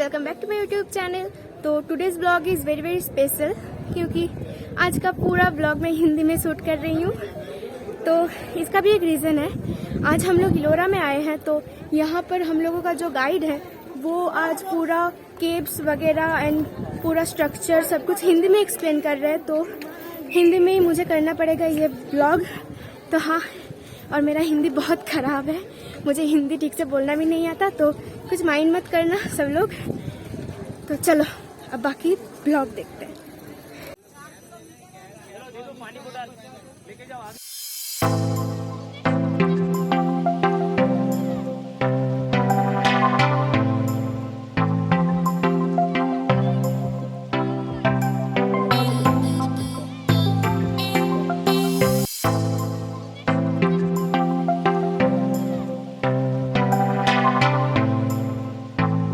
Welcome back to my YouTube channel. तो today's blog is very very special क्योंकि आज का पूरा ब्लॉग मैं हिंदी में शूट कर रही हूँ। तो इसका भी एक रीज़न है। आज हम लोग इलोरा में आए हैं, तो यहाँ पर हम लोगों का जो गाइड है वो आज पूरा केव्स वगैरह एंड पूरा स्ट्रक्चर सब कुछ हिंदी में एक्सप्लेन कर रहे हैं। तो हिंदी में ही मुझे करना पड़ेगा ये ब्लॉग। तो हाँ, और मेरा हिंदी बहुत ख़राब है, मुझे हिंदी ठीक से बोलना भी नहीं आता, तो कुछ माइंड मत करना सब लोग। तो चलो अब बाकी ब्लॉग देखते हैं।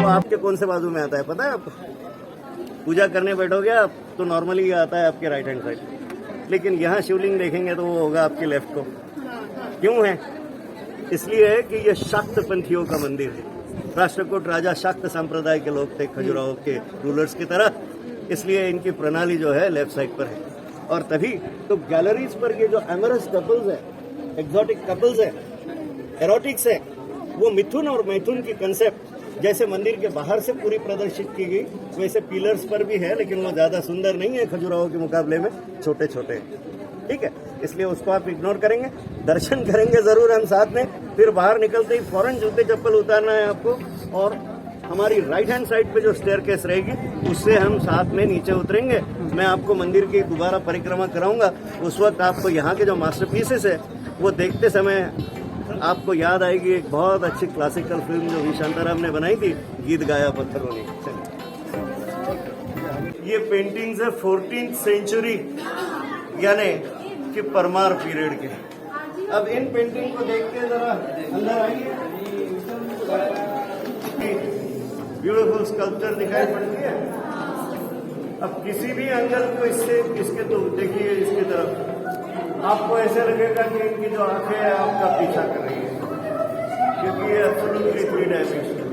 आपके कौन से बाजू में आता है पता है आपको? पूजा करने बैठोगे आप तो नॉर्मली ये आता है आपके राइट हैंड साइड, लेकिन यहाँ शिवलिंग देखेंगे तो वो होगा आपके लेफ्ट को। क्यों है? इसलिए है कि ये शाक्त पंथियों का मंदिर है। राष्ट्रकूट राजा शाक्त संप्रदाय के लोग थे, खजुराहो के रूलर्स की तरह, इसलिए इनकी प्रणाली जो है लेफ्ट साइड पर है। और तभी तो गैलरीज पर ये जो एमरस कपल्स है, एक्सोटिक कपल्स है, एरोटिक्स है, वो मिथुन और मैथुन की कंसेप्ट जैसे मंदिर के बाहर से पूरी प्रदर्शित की गई वैसे पिलर्स पर भी है, लेकिन वो ज्यादा सुंदर नहीं है, खजुराहो के मुकाबले में छोटे छोटे। ठीक है, इसलिए उसको आप इग्नोर करेंगे, दर्शन करेंगे जरूर हम साथ में। फिर बाहर निकलते ही फौरन जूते चप्पल उतारना है आपको, और हमारी राइट हैंड साइड पे जो स्टेयरकेस रहेगी उससे हम साथ में नीचे उतरेंगे। मैं आपको मंदिर की दोबारा परिक्रमा कराऊंगा। उस वक्त आपको यहाँ के जो मास्टरपीसेस है वो देखते समय आपको याद आएगी एक बहुत अच्छी क्लासिकल फिल्म जो वी शांताराम ने बनाई थी, गीत गाया पत्थरों ने। ये पेंटिंग्स है 14th सेंचुरी यानी कि परमार पीरियड के। अब इन पेंटिंग को देख के जरा अंदर आइए। ब्यूटीफुल स्कल्पचर दिखाई पड़ती है। अब किसी भी एंगल को इससे इसके तो देखिए, इसकी तरफ आपको ऐसे लगेगा कि इनकी जो आंखें हैं आपका पीछा कर रही है, क्योंकि ये एब्सोल्युटली 3 डायमेंशनल।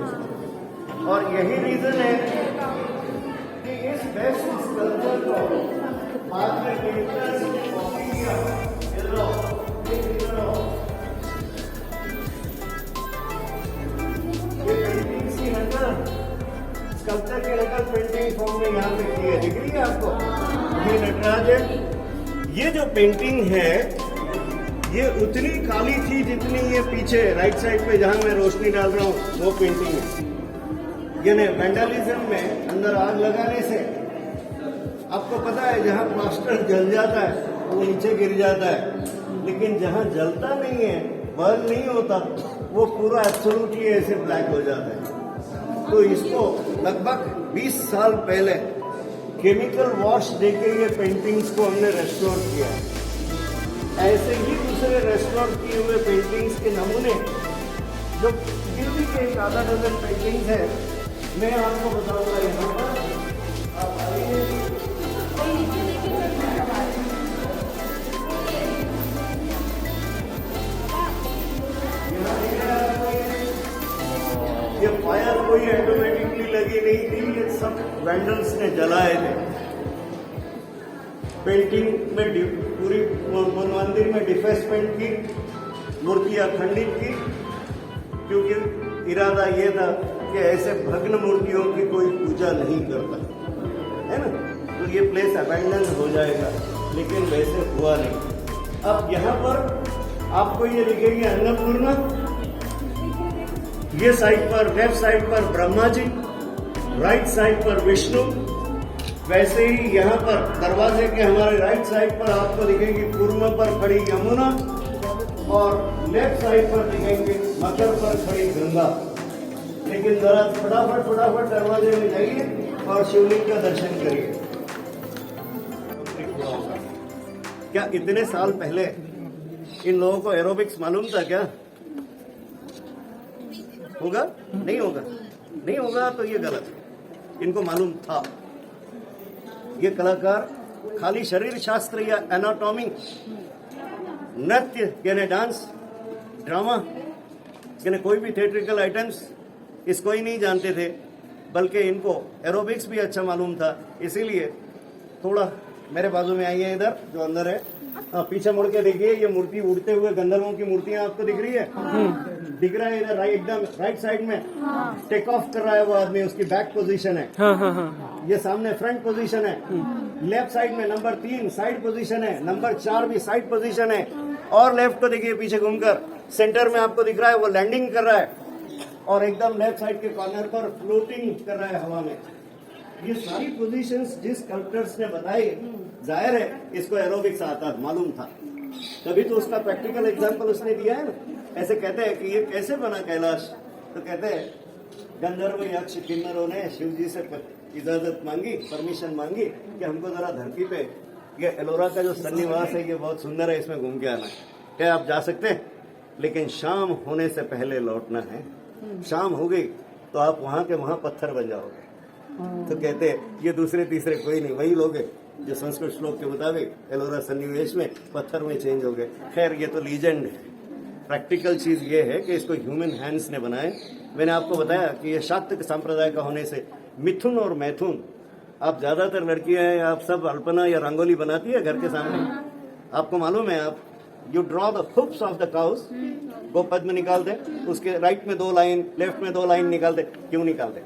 और यही रीजन है कि इस बेस्ट स्कल्पचर को बाद में पेंटर्स ने कॉपी किया। ये पेंटिंग्स की नकल, स्कल्पचर की नकल पेंटिंग फॉर्म में यहाँ पे की है, दिख रही है आपको? ये नटराज है। ये जो पेंटिंग है ये उतनी काली थी जितनी ये पीछे राइट साइड पे जहां मैं रोशनी डाल रहा हूं वो पेंटिंग है। यानी वैंडलिज्म में अंदर आग लगाने से आपको पता है जहां प्लास्टर जल जाता है वो नीचे गिर जाता है, लेकिन जहां जलता नहीं है, बर्न नहीं होता, वो पूरा एब्सोल्युटली ऐसे ब्लैक हो जाता है। तो इसको लगभग 20 साल पहले केमिकल वॉश देके ये पेंटिंग्स को हमने रेस्टोर किया। ऐसे ही दूसरे रेस्टोर किए हुए पेंटिंग्स के नमूने जो दिल्ली के एक आधा डजन पेंटिंग्स है, मैं आपको बताऊंगा। यहाँ पर आप आइए। ये फायर कोई ऑटोमेटिकली लगी नहीं थी, ये सब वैंडल्स ने जलाए थे। पेंटिंग में पूरी मंदिर में डिफेसमेंट की, मूर्तियां खंडित की, क्योंकि इरादा ये था कि ऐसे भग्न मूर्तियों की कोई पूजा नहीं करता है ना, तो ये प्लेस अबैंडन हो जाएगा, लेकिन वैसे हुआ नहीं। अब यहाँ पर आपको ये दिखेगी अन्नपूर्णा, ये साइड पर लेफ्ट साइड पर ब्रह्मा जी, राइट साइड पर विष्णु। वैसे ही यहाँ पर दरवाजे के हमारे राइट साइड पर आपको दिखेगी पूर्व पर खड़ी यमुना, और लेफ्ट साइड पर दिखेंगे मकर पर खड़ी गंगा। लेकिन जरा फटाफट दरवाजे में जाइए और शिवलिंग का दर्शन करिए। क्या इतने साल पहले इन लोगों को एरोबिक्स मालूम था क्या? होगा? नहीं होगा? नहीं होगा तो ये गलत है। इनको मालूम था। ये कलाकार खाली शरीर शास्त्र या एनाटॉमी, नृत्य यानी डांस, ड्रामा यानी कोई भी थिएट्रिकल आइटम्स इसको ही नहीं जानते थे, बल्कि इनको एरोबिक्स भी अच्छा मालूम था, इसीलिए थोड़ा मेरे बाजू में आइए, इधर जो अंदर है, पीछे मुड़ के देखिए, ये मूर्ति उड़ते हुए गंधर्वों की मूर्तियां आपको दिख रही है? दिख रहा है इधर एकदम राइट साइड में टेक ऑफ कर रहा है वो आदमी, उसकी बैक पोजीशन है। ये सामने फ्रंट पोजीशन है। लेफ्ट साइड में नंबर 3 साइड पोजीशन है, नंबर 4 भी साइड पोजीशन है। और लेफ्ट को देखिए पीछे घूमकर, सेंटर में आपको दिख रहा है वो लैंडिंग कर रहा है, और एकदम लेफ्ट साइड के कॉर्नर पर फ्लोटिंग कर रहा है हवा में। ये सारी पोजीशंस जिस स्कल्पटर्स ने बताई, जाहिर है इसको एरोबिक्स आता मालूम था, तभी तो उसका प्रैक्टिकल एग्जांपल उसने दिया है ना। ऐसे कहते हैं कि ये कैसे बना कैलाश, तो कहते हैं गंधर्व यक्ष किन्नरों ने शिव जी से इजाजत मांगी, परमिशन मांगी कि हमको जरा धरती पे ये एलोरा का जो सन्निवास है ये बहुत सुंदर है, इसमें घूम के आना है। क्या आप जा सकते हैं? लेकिन शाम होने से पहले लौटना है। शाम हो गई तो आप वहां के वहां पत्थर बन जाओगे। तो कहते हैं ये दूसरे तीसरे कोई नहीं, वही लोग हैं जो संस्कृत श्लोक के मुताबिक एलोरा सन्निवेश में पत्थर में चेंज हो गए। खैर ये तो लीजेंड है, प्रैक्टिकल चीज ये है कि इसको ह्यूमन हैंड्स ने बनाए। मैंने आपको बताया कि ये शाक्त संप्रदाय का होने से मिथुन और मैथुन, आप ज्यादातर लड़कियां हैं, आप सब अल्पना या रंगोली बनाती है घर के सामने, आपको मालूम है, आप you draw the hoops of the cows, वो पद्म निकाल दे, उसके राइट में 2 लाइन, लेफ्ट में 2 लाइन निकाल दे। क्यों निकाल दे?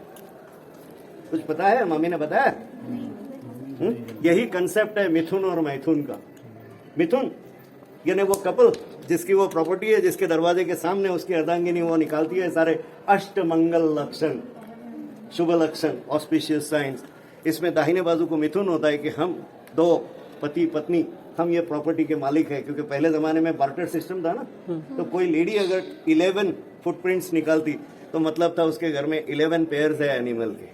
कुछ पता है? मम्मी ने बताया। यही कंसेप्ट है मिथुन और मैथुन का। मिथुन यानी वो कपल जिसकी वो प्रॉपर्टी है, जिसके दरवाजे के सामने उसकी अर्धांगिनी वो निकालती है सारे अष्टमंगल लक्षण, शुभ लक्षण, ऑस्पिशियस साइंस। इसमें दाहिने बाजू को मिथुन होता है कि हम 2 पति पत्नी, हम ये प्रॉपर्टी के मालिक है, क्योंकि पहले जमाने में बार्टर सिस्टम था ना, तो कोई लेडी अगर 11 फुटप्रिंट्स निकालती तो मतलब था उसके घर में 11 पेयर्स है एनिमल के,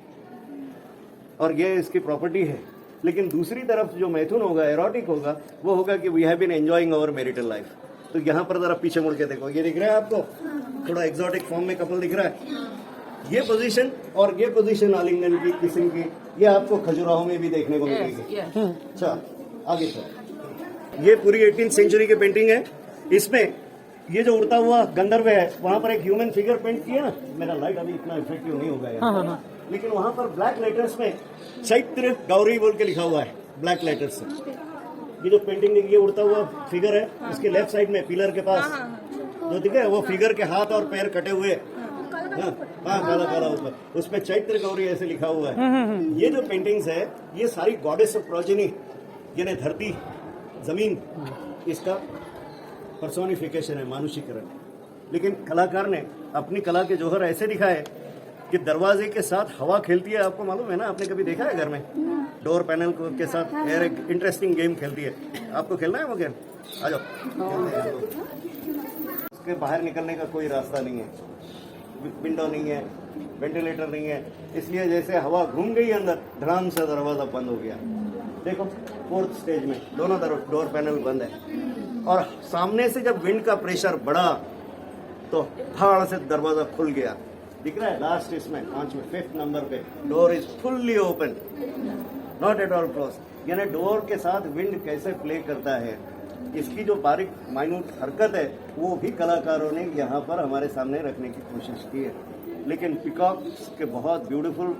और ये इसकी प्रॉपर्टी है। लेकिन दूसरी तरफ जो मैथुन होगा, एरोटिक होगा, वो होगा कि we have been enjoying our marital life. तो यहाँ पर जरा पीछे मुड़ के देखो, ये दिख रहा है आपको, थोड़ा एक्सोटिक फॉर्म में कपल दिख रहा है। ये पोजीशन और ये पोजीशन आलिंगन की, किसिंग की, ये आपको खजुराहो में भी देखने को मिलेगी। अच्छा आगे चलो, ये पूरी 18th सेंचुरी की पेंटिंग है। इसमें ये जो उड़ता हुआ गंधर्व है, वहां पर एक ह्यूमन फिगर पेंट किया ना। मेरा लाइट अभी इतना इफेक्टिव नहीं होगा यार, लेकिन वहां पर ब्लैक लेटर्स में चैत्र गौरी बोल के लिखा हुआ है, ब्लैक लेटर्स से। ये जो पेंटिंग, ये उड़ता हुआ फिगर है, उसके लेफ्ट साइड में पिलर के पास जो दिखे वो फिगर के हाथ और पैर कटे हुए, हाँ काला काला ऊपर, उसमें चैत्र गौरी ऐसे लिखा हुआ है। ये जो पेंटिंग्स है ये सारी गॉडेस ऑफ प्रोजेनी, यानी धरती जमीन, इसका पर्सोनिफिकेशन है, मानुषीकरण। लेकिन कलाकार ने अपनी कला के जौहर ऐसे दिखाए कि दरवाजे के साथ हवा खेलती है। आपको मालूम है ना, आपने कभी देखा है घर में डोर पैनल के साथ एयर एक इंटरेस्टिंग गेम खेलती है। आपको खेलना है वो गेम? आ जाओ। उसके बाहर निकलने का कोई रास्ता नहीं है, विंडो नहीं है, वेंटिलेटर नहीं है, इसलिए जैसे हवा घूम गई अंदर, धड़ाम से दरवाजा बंद हो गया। देखो 4th स्टेज में दोनों तरफ डोर पैनल बंद है, और सामने से जब विंड का प्रेशर बढ़ा तो फाड़ से दरवाजा खुल गया। दिख रहा है लास्ट इसमें 5th नंबर पे, door is fully open, not at all close. यानी डोर के साथ विंड कैसे प्ले करता है, इसकी जो बारीक माइन्यूट हरकत है वो भी कलाकारों ने यहाँ पर हमारे सामने रखने की कोशिश की है। लेकिन पिकॉक के बहुत ब्यूटीफुल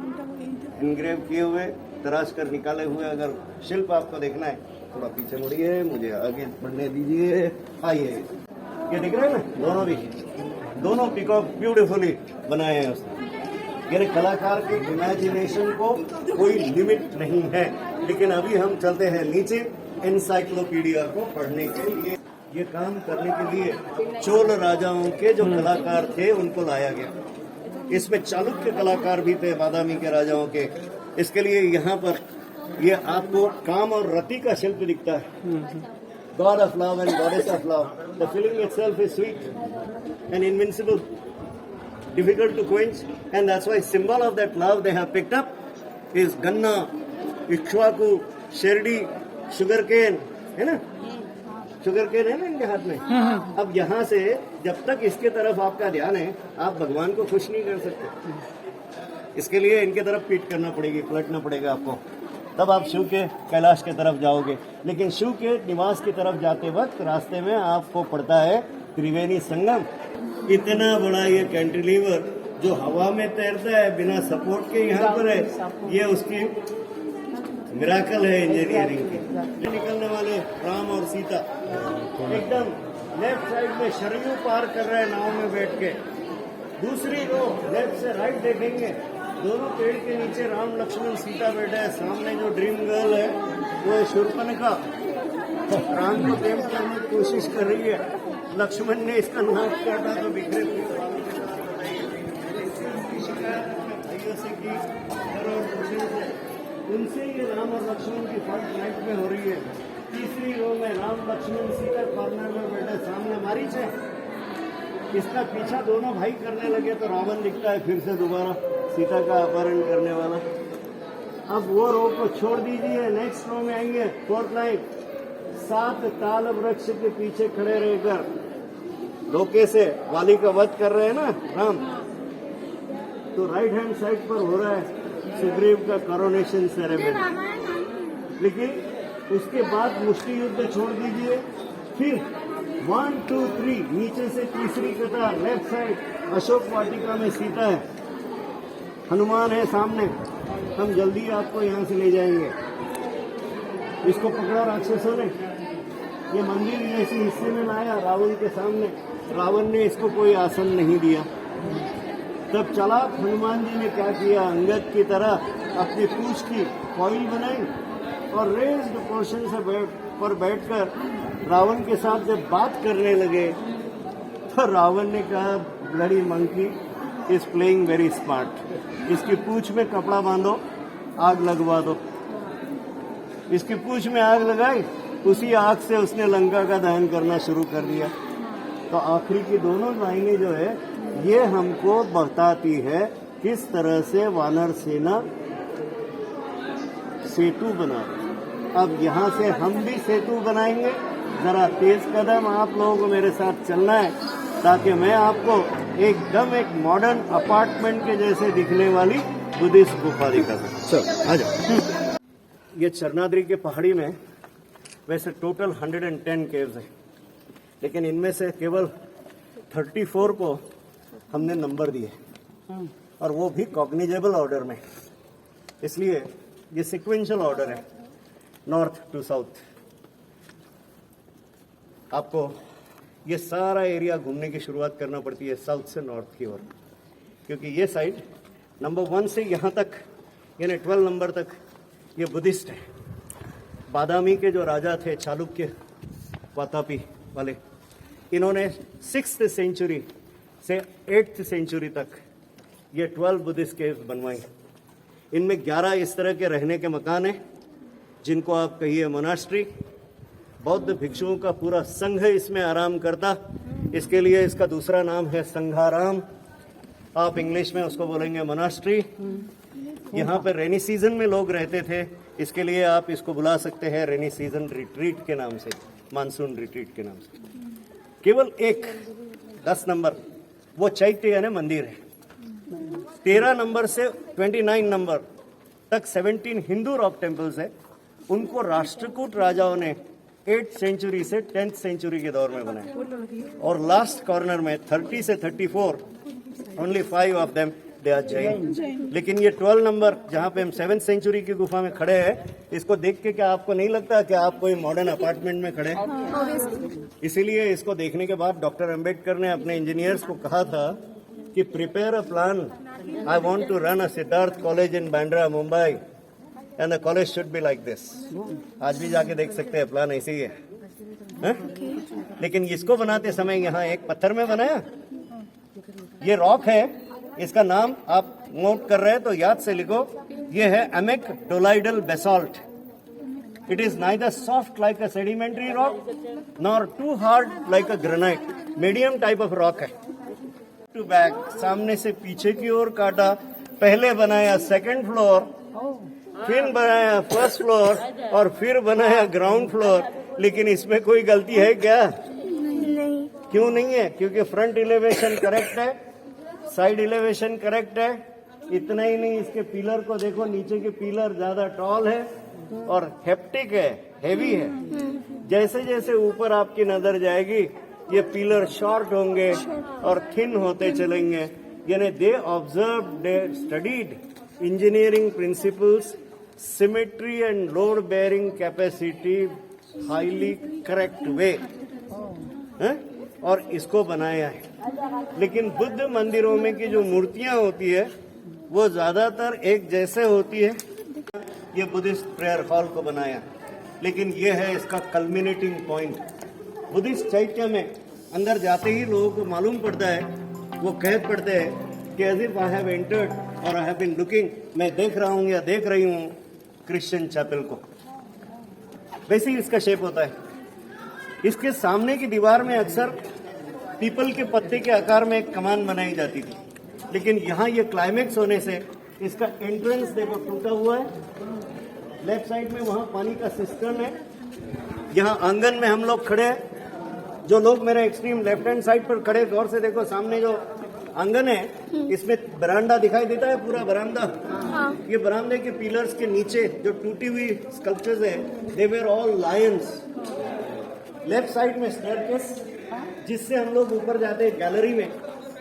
इनग्रेव किए हुए, तराश कर निकाले हुए अगर शिल्प आपको देखना है, थोड़ा पीछे मुड़िए, मुझे आगे बढ़ने दीजिए। आइए, ये दिख रहा है ना, दोनों पिकॉक ब्यूटीफुली बनाए हैं उसने। यानी कलाकार के इमेजिनेशन को कोई लिमिट नहीं है। लेकिन अभी हम चलते हैं नीचे एनसाइक्लोपीडिया को पढ़ने के लिए। ये काम करने के लिए चोल राजाओं के जो कलाकार थे उनको लाया गया। इसमें चालुक्य कलाकार भी थे, बादामी के राजाओं के। इसके लिए यहाँ पर ये आपको काम और रति का शिल्प दिखता है। God of love and goddess of love. The feeling itself is sweet and invincible, difficult to quench, and that's why symbol of that love they have picked up is ganna, ikshwaku, sherdi, sugarcane, है ना? Sugarcane है ना इनके हाथ में। अब यहाँ से जब तक इसके तरफ आपका ध्यान है, आप भगवान को खुश नहीं कर सकते। इसके लिए इनके तरफ पीठ करना पड़ेगी, पलटना पड़ेगा आपको, तब आप शिव के कैलाश के तरफ जाओगे। लेकिन शिव के निवास की तरफ जाते वक्त रास्ते में आपको पड़ता है त्रिवेणी संगम। इतना बड़ा ये कैंटिलीवर जो हवा में तैरता है बिना सपोर्ट के यहाँ पर है, ये उसकी मिराकल है इंजीनियरिंग की। निकलने वाले राम और सीता एकदम लेफ्ट साइड में शरयू पार कर रहे हैं नाव में बैठ के। दूसरी रो लेफ्ट से राइट देखेंगे, दोनों पेड़ के नीचे राम लक्ष्मण सीता बैठे हैं। सामने जो ड्रीम गर्ल है वो है शूर्पणखा, राम को प्रेम करने की कोशिश कर रही है। लक्ष्मण ने इसका नाक काटा तो बिखरे भाइयों से की उनसे ये राम और लक्ष्मण की फाइट नाइट में हो रही है। तीसरी रो में राम लक्ष्मण सीता कॉर्नर में बैठे, सामने मारीच है। इसका पीछा दोनों भाई करने लगे तो रावण दिखता है फिर से दोबारा सीता का अपहरण करने वाला। अब वो रो को छोड़ दीजिए, नेक्स्ट रो में आएंगे। फोर्थ लाइन, 7 ताल वृक्ष के पीछे खड़े रहकर धोखे से वाली का वध कर रहे हैं ना राम। तो राइट हैंड साइड पर हो रहा है सुग्रीव का करोनेशन सेरेमनी। लेकिन उसके बाद मुष्टि युद्ध छोड़ दीजिए। फिर 1 2 3 नीचे से तीसरी कतार लेफ्ट साइड अशोक वाटिका में सीता है, हनुमान है सामने। हम जल्दी आपको यहाँ से ले जाएंगे। इसको पकड़ा राक्षसों ने, ये मंदिर जैसे हिस्से में लाया रावण के सामने। रावण ने इसको कोई आसन नहीं दिया। तब चला हनुमान जी ने क्या किया, अंगद की तरह अपनी पूंछ की कॉइल बनाई और रेज्ड पोर्शन से पर बैठकर रावण के साथ जब बात करने लगे तो रावण ने कहा bloody monkey is playing very smart. इसकी पूंछ में कपड़ा बांधो, आग लगवा दो। इसकी पूंछ में आग लगाई, उसी आग से उसने लंका का दहन करना शुरू कर दिया। तो आखिरी की दोनों लाइनें जो है ये हमको बताती है किस तरह से वानर सेना सेतु बना। अब यहाँ से हम भी सेतु बनाएंगे। जरा तेज कदम आप लोगों को मेरे साथ चलना है ताकि मैं आपको एकदम एक मॉडर्न अपार्टमेंट के जैसे दिखने वाली बुद्धिस्ट गुफा दिखा सकूं। चलो आ जाओ। ये चरनाद्री के पहाड़ी में वैसे टोटल 110 केव्स है, लेकिन इनमें से केवल 34 को हमने नंबर दिए और वो भी कॉग्निजेबल ऑर्डर में। इसलिए ये सिक्वेंशियल ऑर्डर है, नॉर्थ टू साउथ। आपको ये सारा एरिया घूमने की शुरुआत करना पड़ती है साउथ से नॉर्थ की ओर, क्योंकि ये साइड नंबर 1 से यहाँ तक यानी 12 नंबर तक ये बुद्धिस्ट है। बादामी के जो राजा थे चालुक्य वातापी वाले, इन्होंने 6th सेंचुरी से 8th सेंचुरी तक ये 12 बुद्धिस्ट केव्स बनवाई। इनमें 11 इस तरह के रहने के मकान हैं जिनको आप कहिए मोनास्ट्री। बौद्ध भिक्षुओं का पूरा संघ इसमें आराम करता, इसके लिए इसका दूसरा नाम है संघाराम। आप इंग्लिश में उसको बोलेंगे मोनास्ट्री। यहाँ पर रेनी सीजन में लोग रहते थे, इसके लिए आप इसको बुला सकते हैं रेनी सीजन रिट्रीट के नाम से, मानसून रिट्रीट के नाम से। केवल एक 10 नंबर वो चैत्य यानी मंदिर है। 13 नंबर से 29 नंबर तक 17 हिंदू रॉक टेम्पल्स है। उनको राष्ट्रकूट राजाओं ने 8th सेंचुरी से 10th सेंचुरी के दौर में बनाया। और लास्ट कॉर्नर में 30 से 34 only 5 of them they are Jain. लेकिन ये 12 नंबर जहाँ पे हम 7th सेंचुरी की गुफा में खड़े हैं, इसको देख के क्या आपको नहीं लगता कि आप कोई मॉडर्न अपार्टमेंट में खड़े हैं? इसीलिए इसको देखने के बाद डॉक्टर अंबेडकर ने अपने इंजीनियर्स को कहा था कि prepare a plan. I want to run a Siddharth college in Bandra Mumbai and the college should be like this. आज भी जाके देख सकते हैं, प्लान ऐसे ही है। लेकिन इसको बनाते समय यहाँ एक पत्थर में बनाया। ये रॉक है, इसका नाम आप नोट कर रहे हैं तो याद से लिखो, ये है amygdaloidal basalt. It is neither soft like a sedimentary rock nor too hard like a granite. Medium type of rock है। टू बैक, सामने से पीछे की ओर काटा। पहले बनाया 2nd फ्लोर, फिर बनाया 1st फ्लोर और फिर बनाया ग्राउंड फ्लोर। लेकिन इसमें कोई गलती है क्या? नहीं। क्यों नहीं है? क्योंकि फ्रंट एलिवेशन करेक्ट है, साइड एलिवेशन करेक्ट है। इतना ही नहीं, इसके पिलर को देखो, नीचे के पिलर ज्यादा टॉल है और हेप्टिक है, हेवी है। जैसे जैसे ऊपर आपकी नजर जाएगी ये पिलर शॉर्ट होंगे और थिन होते चलेंगे। यानी they observe, they studied engineering principles, symmetry and load bearing capacity highly correct way, और इसको बनाया है। लेकिन बुद्ध मंदिरों में की जो मूर्तियां होती है वो ज्यादातर एक जैसे होती है। ये बुद्धिस्ट प्रेयर हॉल को बनाया, लेकिन ये है इसका कल्मिनेटिंग पॉइंट। बुद्धिस्ट चैत्य में अंदर जाते ही लोगों को मालूम पड़ता है, वो कह पड़ते हैं कि as if I have entered और आई हैव बीन लुकिंग, मैं देख रहा हूं या देख रही हूं क्रिश्चियन चैपल को। वैसे ही इसका शेप होता है। इसके सामने की दीवार में अक्सर पीपल के पत्ते के आकार में एक कमान बनाई जाती थी, लेकिन यहाँ ये क्लाइमेक्स होने से इसका एंट्रेंस देखो टूटा हुआ है। लेफ्ट साइड में वहाँ पानी का सिस्टम है, यहाँ आंगन में हम लोग खड़े हैं। जो लोग मेरे एक्सट्रीम लेफ्ट हैंड साइड पर खड़े, गौर से देखो सामने जो आंगन है, इसमें बरामदा दिखाई देता है, पूरा बरामदा। ये बरामदे के पिलर्स के नीचे जो टूटी हुई स्कल्पचर्स है, they were all lions. Left side में स्टेयरकेस, जिससे हम लोग ऊपर जाते हैं गैलरी में।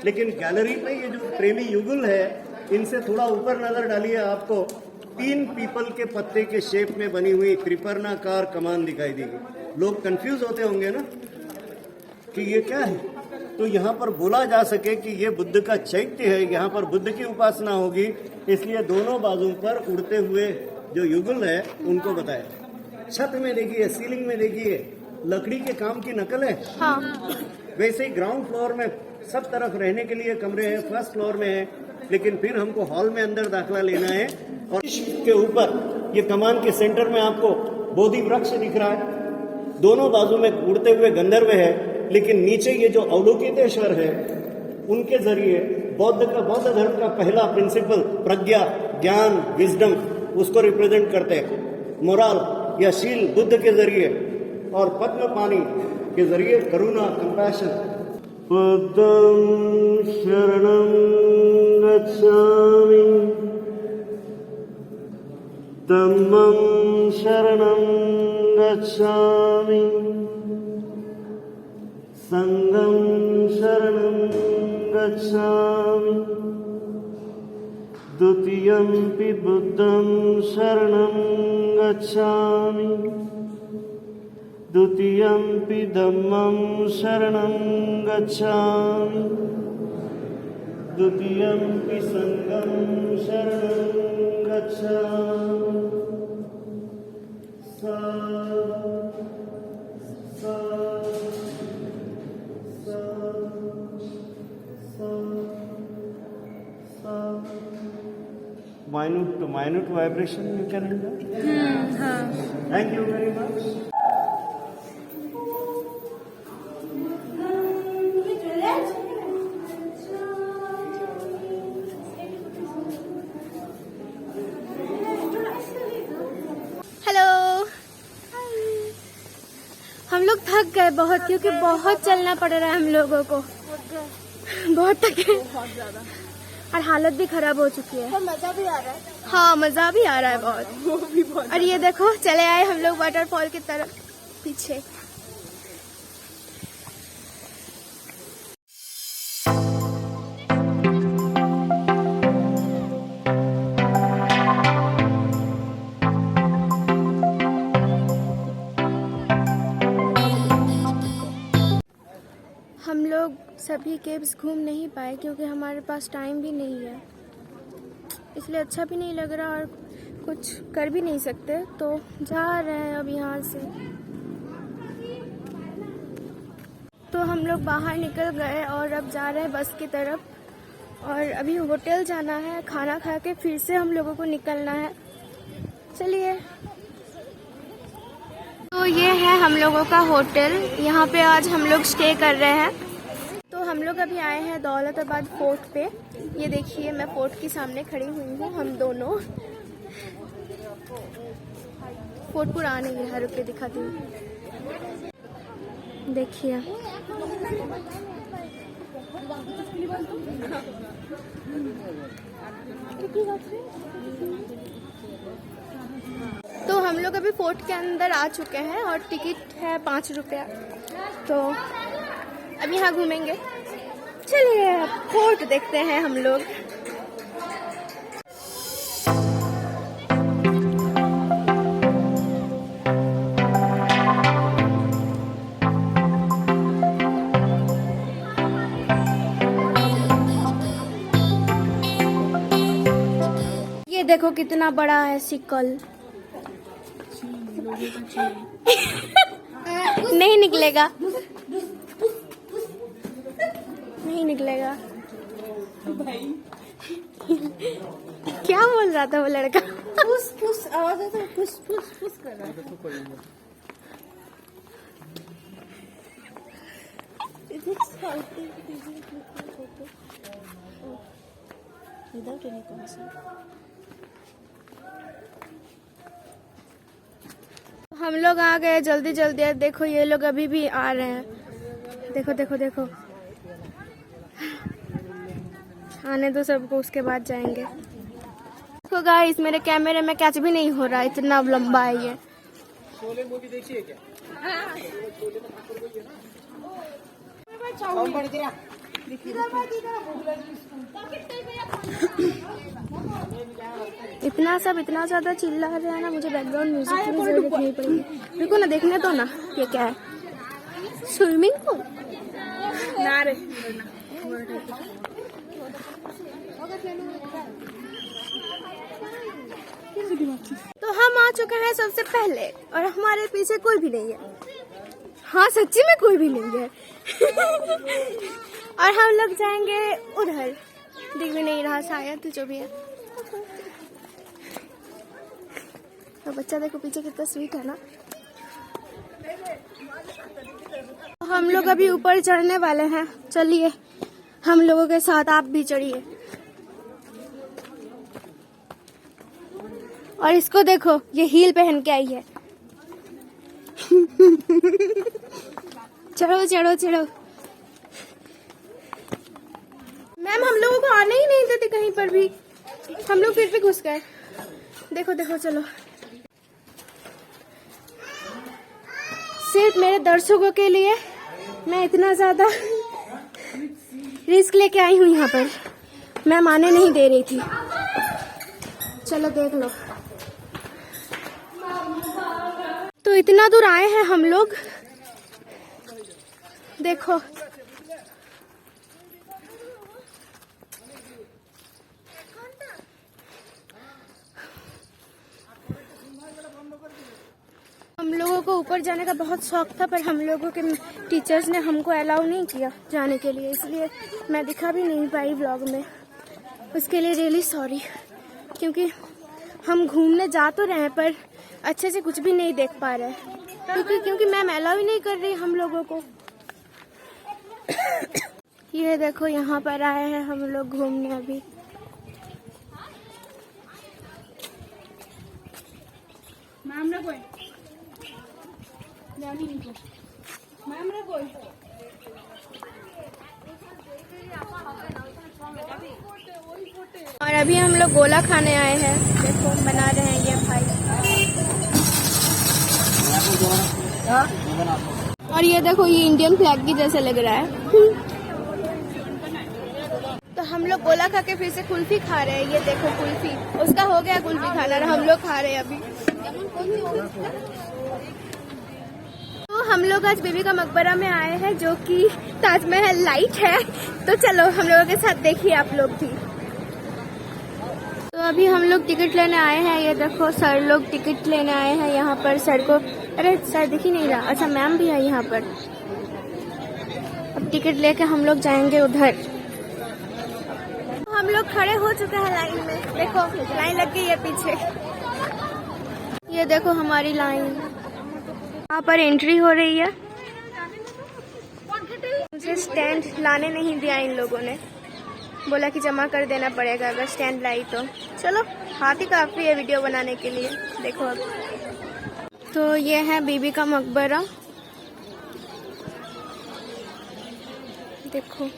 लेकिन गैलरी में ये जो प्रेमी युगल है, इनसे थोड़ा ऊपर नजर डालिए, आपको 3 पीपल के पत्ते के शेप में बनी हुई त्रिपर्णाकार कमान दिखाई देगी। लोग कंफ्यूज होते होंगे ना कि ये क्या है, तो यहाँ पर बोला जा सके कि ये बुद्ध का चैत्य है, यहाँ पर बुद्ध की उपासना होगी, इसलिए दोनों बाजू पर उड़ते हुए जो युगल है उनको बताया। छत में देखिए, सीलिंग में देखिए, लकड़ी के काम की नकल है। हाँ। वैसे ही ग्राउंड फ्लोर में सब तरफ रहने के लिए कमरे हैं, फर्स्ट फ्लोर में है, लेकिन फिर हमको हॉल में अंदर दाखला लेना है। और के ऊपर ये कमान के सेंटर में आपको बोधि वृक्ष दिख रहा है, दोनों बाजू में उड़ते हुए गंधर्व है, लेकिन नीचे ये जो अवलोकितेश्वर है, उनके जरिए बौद्ध धर्म का पहला प्रिंसिपल प्रज्ञा, ज्ञान, विजडम, उसको रिप्रेजेंट करते हैं। मोरल या शील बुद्ध के जरिए, और पद्म पानी के जरिए करुणा, कंपैशन। बुद्धं शरणं गच्छामि, धम्मं शरणं गच्छामि, संघं शरणं गच्छामि, द्वितीयंपि बुद्धं शरणं गच्छामि, द्वितीयंपि धम्मं शरणं गच्छामि, द्वितीयंपि संघं शरणं गच्छामि। Minute to minute vibration you can enjoy. Thank you very much. Hello, हम लोग थक गए बहुत, क्योंकि बहुत चलना पड़ रहा है हम लोगों को। बहुत थके, बहुत ज्यादा, और हालत भी खराब हो चुकी है। मजा भी आ रहा है। हाँ, मजा भी आ रहा है बहुत। और ये देखो, चले आए हम लोग वाटरफॉल की तरफ पीछे। हम लोग सभी केव्स घूम नहीं पाए, क्योंकि हमारे पास टाइम भी नहीं है, इसलिए अच्छा भी नहीं लग रहा और कुछ कर भी नहीं सकते, तो जा रहे हैं अब यहाँ से। तो हम लोग बाहर निकल गए और अब जा रहे हैं बस की तरफ, और अभी होटल जाना है, खाना खा के फिर से हम लोगों को निकलना है। चलिए, तो ये है हम लोगों का होटल, यहाँ पे आज हम लोग स्टे कर रहे हैं। तो हम लोग अभी आए हैं दौलताबाद फोर्ट पे। ये देखिए, मैं फोर्ट के सामने खड़ी हुई हूँ, हम दोनों। फोर्ट पुराने है, रुक के दिखाती हूँ। देखिए, तो हम लोग अभी फोर्ट के अंदर आ चुके हैं और टिकट है 5 रुपया। तो अब यहाँ घूमेंगे, चलिए अब फोर्ट देखते हैं हम लोग। ये देखो कितना बड़ा है सिकल। नहीं निकलेगा, नहीं निकलेगा। क्या बोल रहा था वो लड़का? फुस फुस आवाज आता है, फुस फुस फुस कर रहा है। Without any consent. हम लोग आ गए जल्दी जल्दी। देखो ये लोग अभी भी आ रहे हैं। देखो देखो देखो, आने दो सबको, उसके बाद जाएंगे। देखो गाइस, मेरे कैमरे में कैच भी नहीं हो रहा, इतना लंबा है ये। शोले मूवी देखिए क्या? इतना सब इतना ज्यादा चिल्ला रहा है ना, मुझे बैकग्राउंड म्यूजिक की भी जरूरत नहीं पड़ेगी। रुको ना, देखने दो ना। ये क्या है? Swimming pool? ना रे। तो हम आ चुके हैं सबसे पहले और हमारे पीछे कोई भी नहीं है। हाँ सच्ची में कोई भी नहीं है। और हम लोग जाएंगे उधर, दिख भी नहीं रहा शायद, जो भी है। तो बच्चा देखो पीछे कितना स्वीट है ना। हम लोग अभी ऊपर चढ़ने वाले हैं। चलिए हम लोगों के साथ आप भी चढ़िए। और इसको देखो, ये हील पहन के आई है। चढ़ो चढ़ो चढ़ो। मैम हम लोगों को आने ही नहीं देते कहीं पर भी, हम लोग फिर भी घुस गए। देखो देखो, चलो। सिर्फ मेरे दर्शकों के लिए मैं इतना ज्यादा रिस्क लेके आई हूँ यहाँ पर। मैम आने नहीं दे रही थी। चलो देख लो। तो इतना दूर आए हैं हम लोग, देखो। हम लोगों को ऊपर जाने का बहुत शौक था, पर हम लोगों के टीचर्स ने हमको अलाउ नहीं किया जाने के लिए, इसलिए मैं दिखा भी नहीं पाई व्लॉग में। उसके लिए रियली सॉरी, क्योंकि हम घूमने जा तो रहे हैं पर अच्छे से कुछ भी नहीं देख पा रहे, क्योंकि मैम अलाउ ही नहीं कर रही हम लोगों को। ये देखो यहाँ पर आए हैं हम लोग घूमने अभी। मैम ना कोई मैम ना कोई और अभी हम लोग गोला खाने आए हैं। देखो बना रहे हैं ये भाई। और ये देखो, ये इंडियन फ्लैग की जैसे लग रहा है। तो हम लोग गोला खा के फिर से कुल्फी खा रहे हैं। ये देखो कुल्फी, उसका हो गया कुल्फी खाना, और हम लोग खा रहे हैं अभी। तो हम लोग आज बीबी का मकबरा में आए हैं, जो कि ताजमहल लाइट है। तो चलो हम लोगों के साथ देखिए आप लोग भी। तो अभी हम लोग टिकट लेने आए हैं। ये देखो सर लोग टिकट लेने आए हैं यहाँ पर। सर को, अरे सर दिख ही नहीं रहा। अच्छा मैम भी है यहाँ पर। अब टिकट लेके हम लोग जाएंगे उधर। तो हम लोग खड़े हो चुके हैं लाइन में। देखो लाइन लग गई है पीछे। ये देखो हमारी लाइन, यहाँ पर एंट्री हो रही है। मुझे स्टैंड लाने नहीं दिया इन लोगों ने, बोला कि जमा कर देना पड़ेगा अगर स्टैंड लाई तो। चलो हाथ ही काफी है वीडियो बनाने के लिए। देखो अब तो ये है बीबी का मकबरा। देखो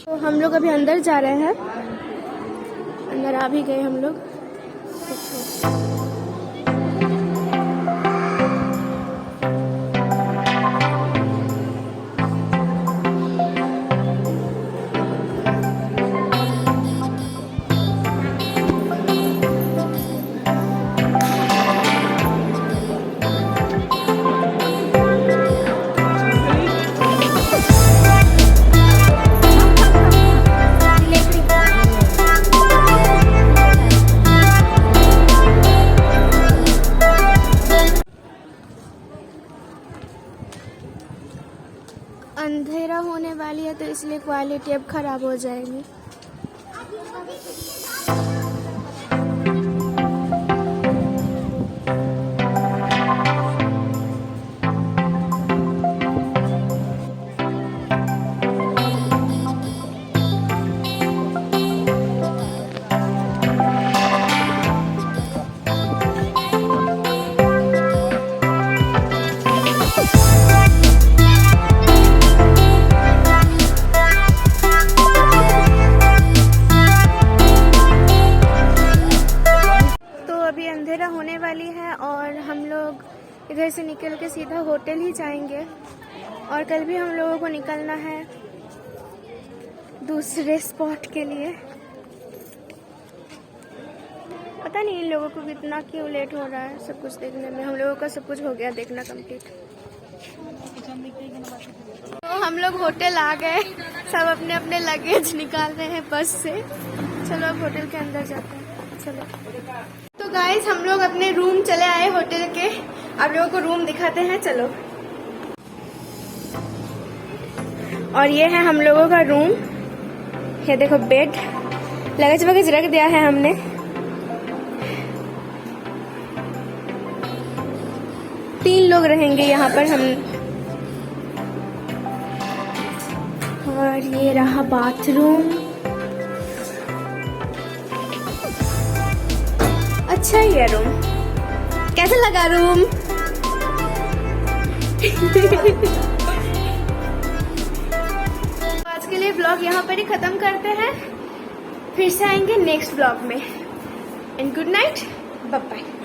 तो हम लोग अभी अंदर जा रहे हैं। अंदर आ भी गए हम लोग। अंधेरा होने वाली है तो इसलिए क्वालिटी अब खराब हो जाएगी। अंधेरा होने वाली है और हम लोग इधर से निकल के सीधा होटल ही जाएंगे। और कल भी हम लोगों को निकलना है दूसरे स्पॉट के लिए। पता नहीं इन लोगों को कितना क्यों लेट हो रहा है सब कुछ देखने में। हम लोगों का सब कुछ हो गया देखना कंप्लीट। तो हम लोग होटल आ गए, सब अपने अपने लगेज निकाल रहे हैं बस से। चलो अब होटल के अंदर जाते हैं। चलो तो गाइस हम लोग अपने रूम चले आए होटल के। आप लोगों को रूम दिखाते हैं चलो। और ये है हम लोगों का रूम। ये देखो बेड, लगेज वगैज रख दिया है हमने। तीन लोग रहेंगे यहाँ पर हम। और ये रहा बाथरूम। अच्छा ही है रूम। कैसा लगा रूम? आज के लिए ब्लॉग यहाँ पर ही खत्म करते हैं। फिर से आएंगे नेक्स्ट ब्लॉग में। And good night, bye bye.